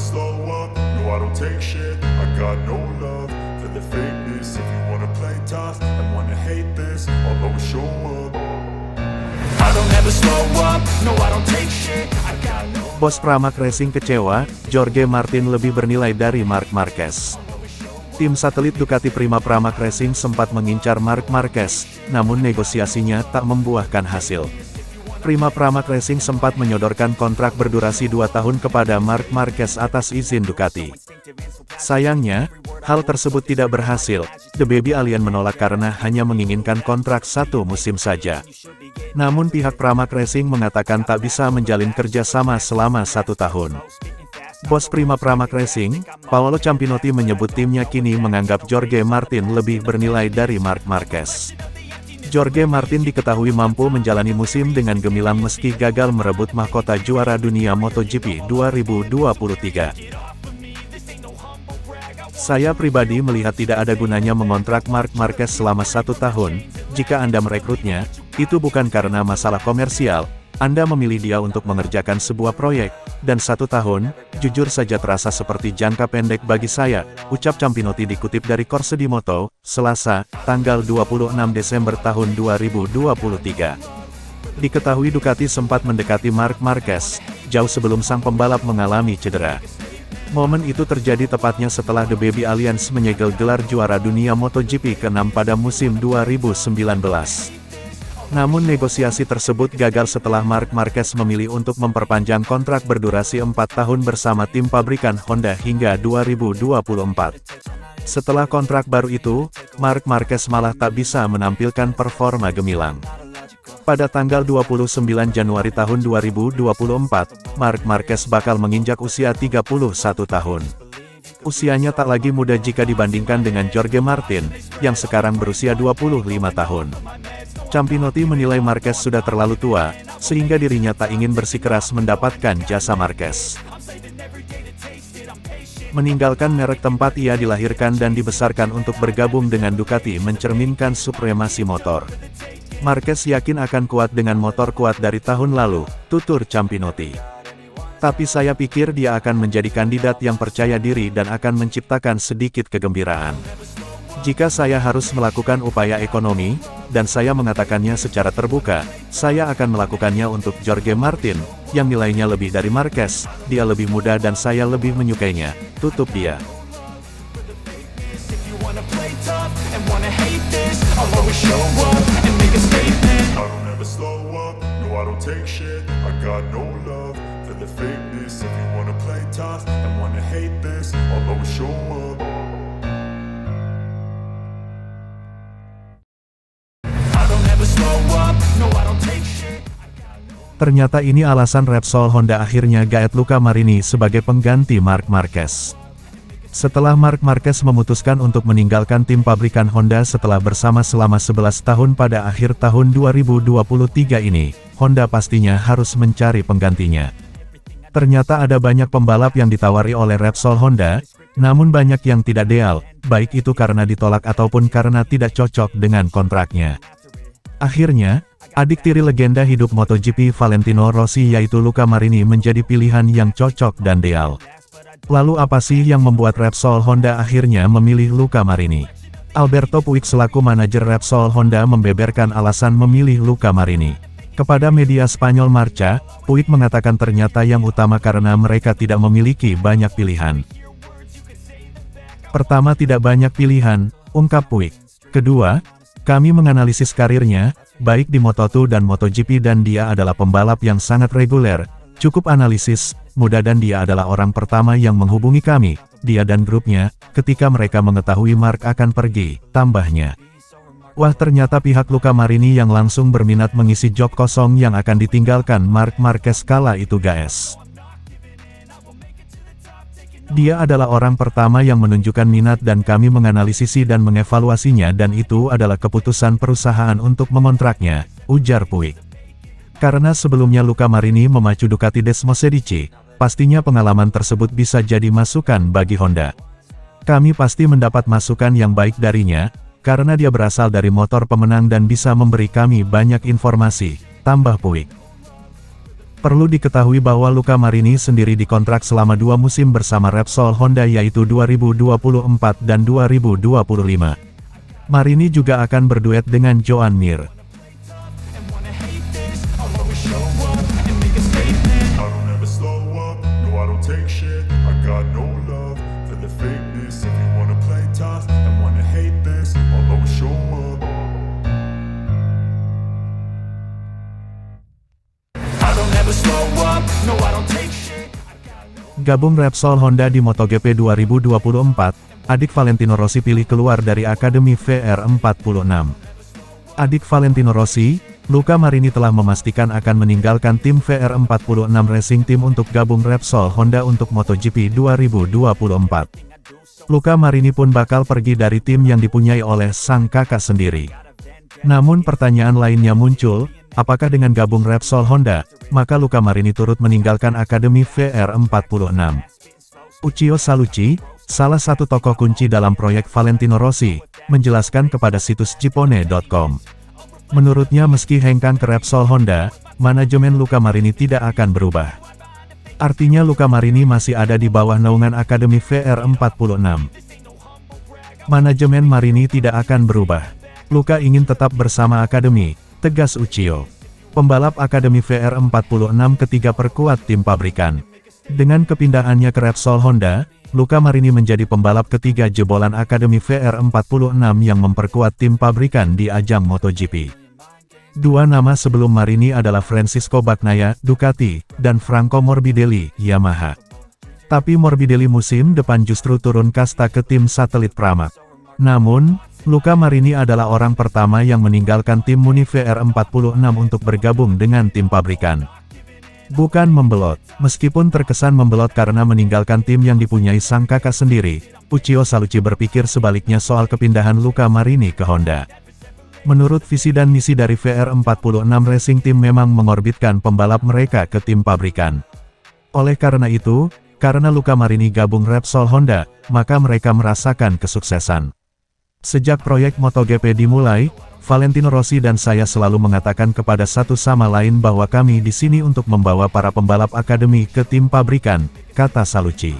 slow up, no I don't take shit. I got no love for the fakeness. If you wanna play tough and wanna hate this, I'll always show up. I don't ever slow up, no I don't take shit. I got no. Bos Pramac Racing kecewa, Jorge Martin lebih bernilai dari Marc Marquez. Tim satelit Ducati Prima Pramac Racing sempat mengincar Marc Marquez, namun negosiasinya tak membuahkan hasil. Prima Pramac Racing sempat menyodorkan kontrak berdurasi 2 tahun kepada Marc Marquez atas izin Ducati. Sayangnya, hal tersebut tidak berhasil. The Baby Alien menolak karena hanya menginginkan kontrak 1 musim saja. Namun pihak Pramac Racing mengatakan tak bisa menjalin kerjasama selama 1 tahun. Bos Prima Pramac Racing, Paolo Campinotti menyebut timnya kini menganggap Jorge Martin lebih bernilai dari Marc Marquez. Jorge Martin diketahui mampu menjalani musim dengan gemilang meski gagal merebut mahkota juara dunia MotoGP 2023. Saya pribadi melihat tidak ada gunanya mengontrak Marc Marquez selama 1 tahun, jika Anda merekrutnya, itu bukan karena masalah komersial, Anda memilih dia untuk mengerjakan sebuah proyek, dan 1 tahun, jujur saja terasa seperti jangka pendek bagi saya, ucap Campinotti dikutip dari Corse di Moto, Selasa, tanggal 26 Desember tahun 2023. Diketahui Ducati sempat mendekati Marc Marquez, jauh sebelum sang pembalap mengalami cedera. Momen itu terjadi tepatnya setelah The Baby Alliance menyegel gelar juara dunia MotoGP ke-6 pada musim 2019. Namun negosiasi tersebut gagal setelah Marc Marquez memilih untuk memperpanjang kontrak berdurasi 4 tahun bersama tim pabrikan Honda hingga 2024. Setelah kontrak baru itu, Marc Marquez malah tak bisa menampilkan performa gemilang. Pada tanggal 29 Januari tahun 2024, Marc Marquez bakal menginjak usia 31 tahun. Usianya tak lagi muda jika dibandingkan dengan Jorge Martin, yang sekarang berusia 25 tahun. Campinotti menilai Marquez sudah terlalu tua, sehingga dirinya tak ingin bersikeras mendapatkan jasa Marquez. Meninggalkan merek tempat ia dilahirkan dan dibesarkan untuk bergabung dengan Ducati mencerminkan supremasi motor. Marquez yakin akan kuat dengan motor kuat dari tahun lalu, tutur Campinotti. Tapi saya pikir dia akan menjadi kandidat yang percaya diri dan akan menciptakan sedikit kegembiraan. Jika saya harus melakukan upaya ekonomi, dan saya mengatakannya secara terbuka, saya akan melakukannya untuk Jorge Martin, yang nilainya lebih dari Marquez, dia lebih muda dan saya lebih menyukainya, tutup dia. Ternyata ini alasan Repsol Honda akhirnya gaet Luca Marini sebagai pengganti Marc Marquez. Setelah Marc Marquez memutuskan untuk meninggalkan tim pabrikan Honda setelah bersama selama 11 tahun pada akhir tahun 2023 ini, Honda pastinya harus mencari penggantinya. Ternyata ada banyak pembalap yang ditawari oleh Repsol Honda, namun banyak yang tidak ideal, baik itu karena ditolak ataupun karena tidak cocok dengan kontraknya. Akhirnya, adik tiri legenda hidup MotoGP Valentino Rossi yaitu Luca Marini menjadi pilihan yang cocok dan ideal. Lalu apa sih yang membuat Repsol Honda akhirnya memilih Luca Marini? Alberto Puig selaku manajer Repsol Honda membeberkan alasan memilih Luca Marini. Kepada media Spanyol Marca, Puig mengatakan ternyata yang utama karena mereka tidak memiliki banyak pilihan. Pertama, tidak banyak pilihan, ungkap Puig. Kedua, kami menganalisis karirnya, baik di Moto2 dan MotoGP dan dia adalah pembalap yang sangat reguler, cukup analisis, muda dan dia adalah orang pertama yang menghubungi kami, dia dan grupnya, ketika mereka mengetahui Marc akan pergi, tambahnya. Wah, ternyata pihak Luca Marini yang langsung berminat mengisi job kosong yang akan ditinggalkan Marc Marquez kala itu guys. Dia adalah orang pertama yang menunjukkan minat dan kami menganalisisi dan mengevaluasinya dan itu adalah keputusan perusahaan untuk mengontraknya, ujar Puig. Karena sebelumnya Luca Marini memacu Ducati Desmosedici, pastinya pengalaman tersebut bisa jadi masukan bagi Honda. Kami pasti mendapat masukan yang baik darinya, karena dia berasal dari motor pemenang dan bisa memberi kami banyak informasi, tambah Puig. Perlu diketahui bahwa Luca Marini sendiri dikontrak selama 2 musim bersama Repsol Honda yaitu 2024 dan 2025. Marini juga akan berduet dengan Joan Mir. Gabung Repsol Honda di MotoGP 2024, adik Valentino Rossi pilih keluar dari Akademi VR46. Adik Valentino Rossi, Luca Marini telah memastikan akan meninggalkan tim VR46 Racing Team untuk gabung Repsol Honda untuk MotoGP 2024. Luca Marini pun bakal pergi dari tim yang dipunyai oleh sang kakak sendiri. Namun pertanyaan lainnya muncul, apakah dengan gabung Repsol Honda, maka Luca Marini turut meninggalkan Akademi VR46? Uccio Salucci, salah satu tokoh kunci dalam proyek Valentino Rossi, menjelaskan kepada situs Gipone.com. Menurutnya meski hengkang ke Repsol Honda, manajemen Luca Marini tidak akan berubah. Artinya Luca Marini masih ada di bawah naungan Akademi VR46. Manajemen Marini tidak akan berubah. Luca ingin tetap bersama Akademi, tegas Uccio. Pembalap Akademi VR46 ketiga perkuat tim pabrikan. Dengan kepindahannya ke Repsol Honda, Luca Marini menjadi pembalap ketiga jebolan Akademi VR46 yang memperkuat tim pabrikan di ajang MotoGP. Dua nama sebelum Marini adalah Francisco Bagnaia, Ducati, dan Franco Morbidelli, Yamaha. Tapi Morbidelli musim depan justru turun kasta ke tim satelit Pramac. Namun, Luca Marini adalah orang pertama yang meninggalkan tim Muni VR46 untuk bergabung dengan tim pabrikan. Bukan membelot, meskipun terkesan membelot karena meninggalkan tim yang dipunyai sang kakak sendiri, Uccio Salucci berpikir sebaliknya soal kepindahan Luca Marini ke Honda. Menurut visi dan misi dari VR46 Racing Team memang mengorbitkan pembalap mereka ke tim pabrikan. Oleh karena itu, karena Luca Marini gabung Repsol Honda, maka mereka merasakan kesuksesan. Sejak proyek MotoGP dimulai, Valentino Rossi dan saya selalu mengatakan kepada satu sama lain bahwa kami di sini untuk membawa para pembalap akademi ke tim pabrikan, kata Salucci.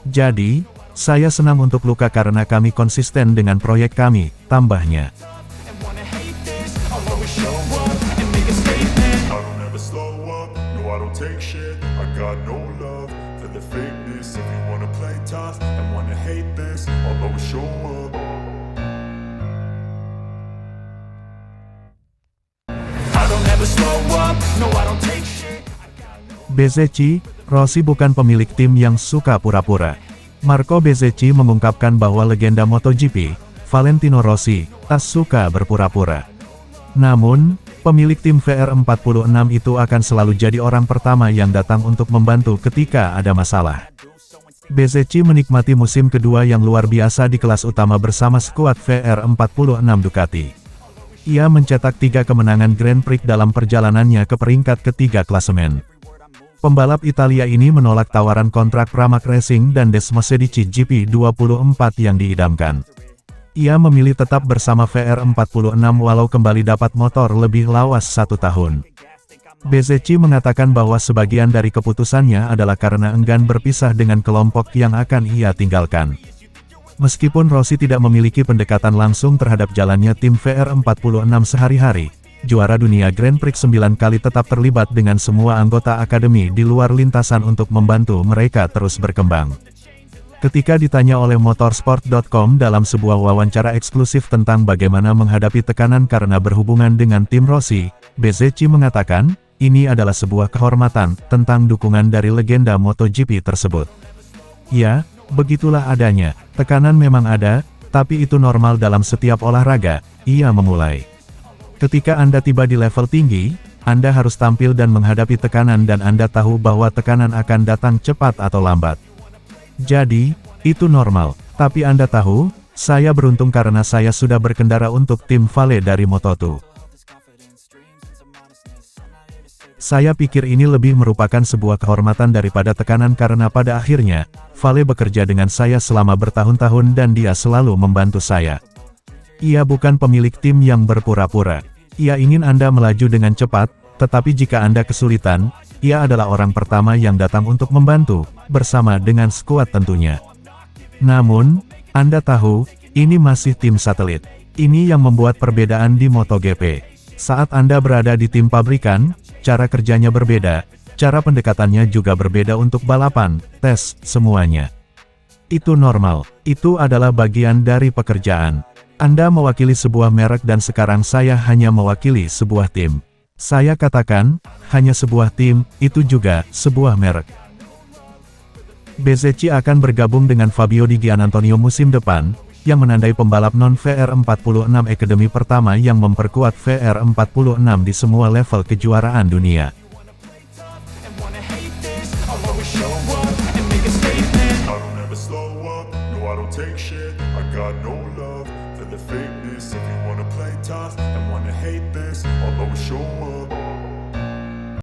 Jadi, saya senang untuk Luca karena kami konsisten dengan proyek kami, tambahnya. Bezzecchi, Rossi bukan pemilik tim yang suka pura-pura. Marco Bezzecchi mengungkapkan bahwa legenda MotoGP, Valentino Rossi, tak suka berpura-pura. Namun, pemilik tim VR46 itu akan selalu jadi orang pertama yang datang untuk membantu ketika ada masalah. Bezzecchi menikmati musim kedua yang luar biasa di kelas utama bersama skuad VR46 Ducati. Ia mencetak 3 kemenangan Grand Prix dalam perjalanannya ke peringkat ketiga klasemen. Pembalap Italia ini menolak tawaran kontrak Pramac Racing dan Desmosedici GP24 yang diidamkan. Ia memilih tetap bersama VR46 walau kembali dapat motor lebih lawas 1 tahun. Bezzecchi mengatakan bahwa sebagian dari keputusannya adalah karena enggan berpisah dengan kelompok yang akan ia tinggalkan. Meskipun Rossi tidak memiliki pendekatan langsung terhadap jalannya tim VR46 sehari-hari, juara dunia Grand Prix 9 kali tetap terlibat dengan semua anggota akademi di luar lintasan untuk membantu mereka terus berkembang. Ketika ditanya oleh motorsport.com dalam sebuah wawancara eksklusif tentang bagaimana menghadapi tekanan karena berhubungan dengan tim Rossi, Bezzecchi mengatakan, ini adalah sebuah kehormatan tentang dukungan dari legenda MotoGP tersebut. Ya, begitulah adanya, tekanan memang ada, tapi itu normal dalam setiap olahraga, ia memulai. Ketika Anda tiba di level tinggi, Anda harus tampil dan menghadapi tekanan dan Anda tahu bahwa tekanan akan datang cepat atau lambat. Jadi, itu normal, tapi Anda tahu, saya beruntung karena saya sudah berkendara untuk tim Vale dari Moto2. Saya pikir ini lebih merupakan sebuah kehormatan daripada tekanan karena pada akhirnya, Vale bekerja dengan saya selama bertahun-tahun dan dia selalu membantu saya. Ia bukan pemilik tim yang berpura-pura. Ia ingin Anda melaju dengan cepat, tetapi jika Anda kesulitan, ia adalah orang pertama yang datang untuk membantu, bersama dengan skuad tentunya. Namun, Anda tahu, ini masih tim satelit. Ini yang membuat perbedaan di MotoGP. Saat Anda berada di tim pabrikan, cara kerjanya berbeda, cara pendekatannya juga berbeda untuk balapan, tes, semuanya. Itu normal, itu adalah bagian dari pekerjaan. Anda mewakili sebuah merek dan sekarang saya hanya mewakili sebuah tim. Saya katakan, hanya sebuah tim, itu juga sebuah merek. Bezzecchi akan bergabung dengan Fabio Di Gianantonio musim depan, yang menandai pembalap non-VR46 Academy pertama yang memperkuat VR46 di semua level kejuaraan dunia. I don't take shit, I got no love for the fakeness. If you wanna play tough and wanna hate this, I'll always show up.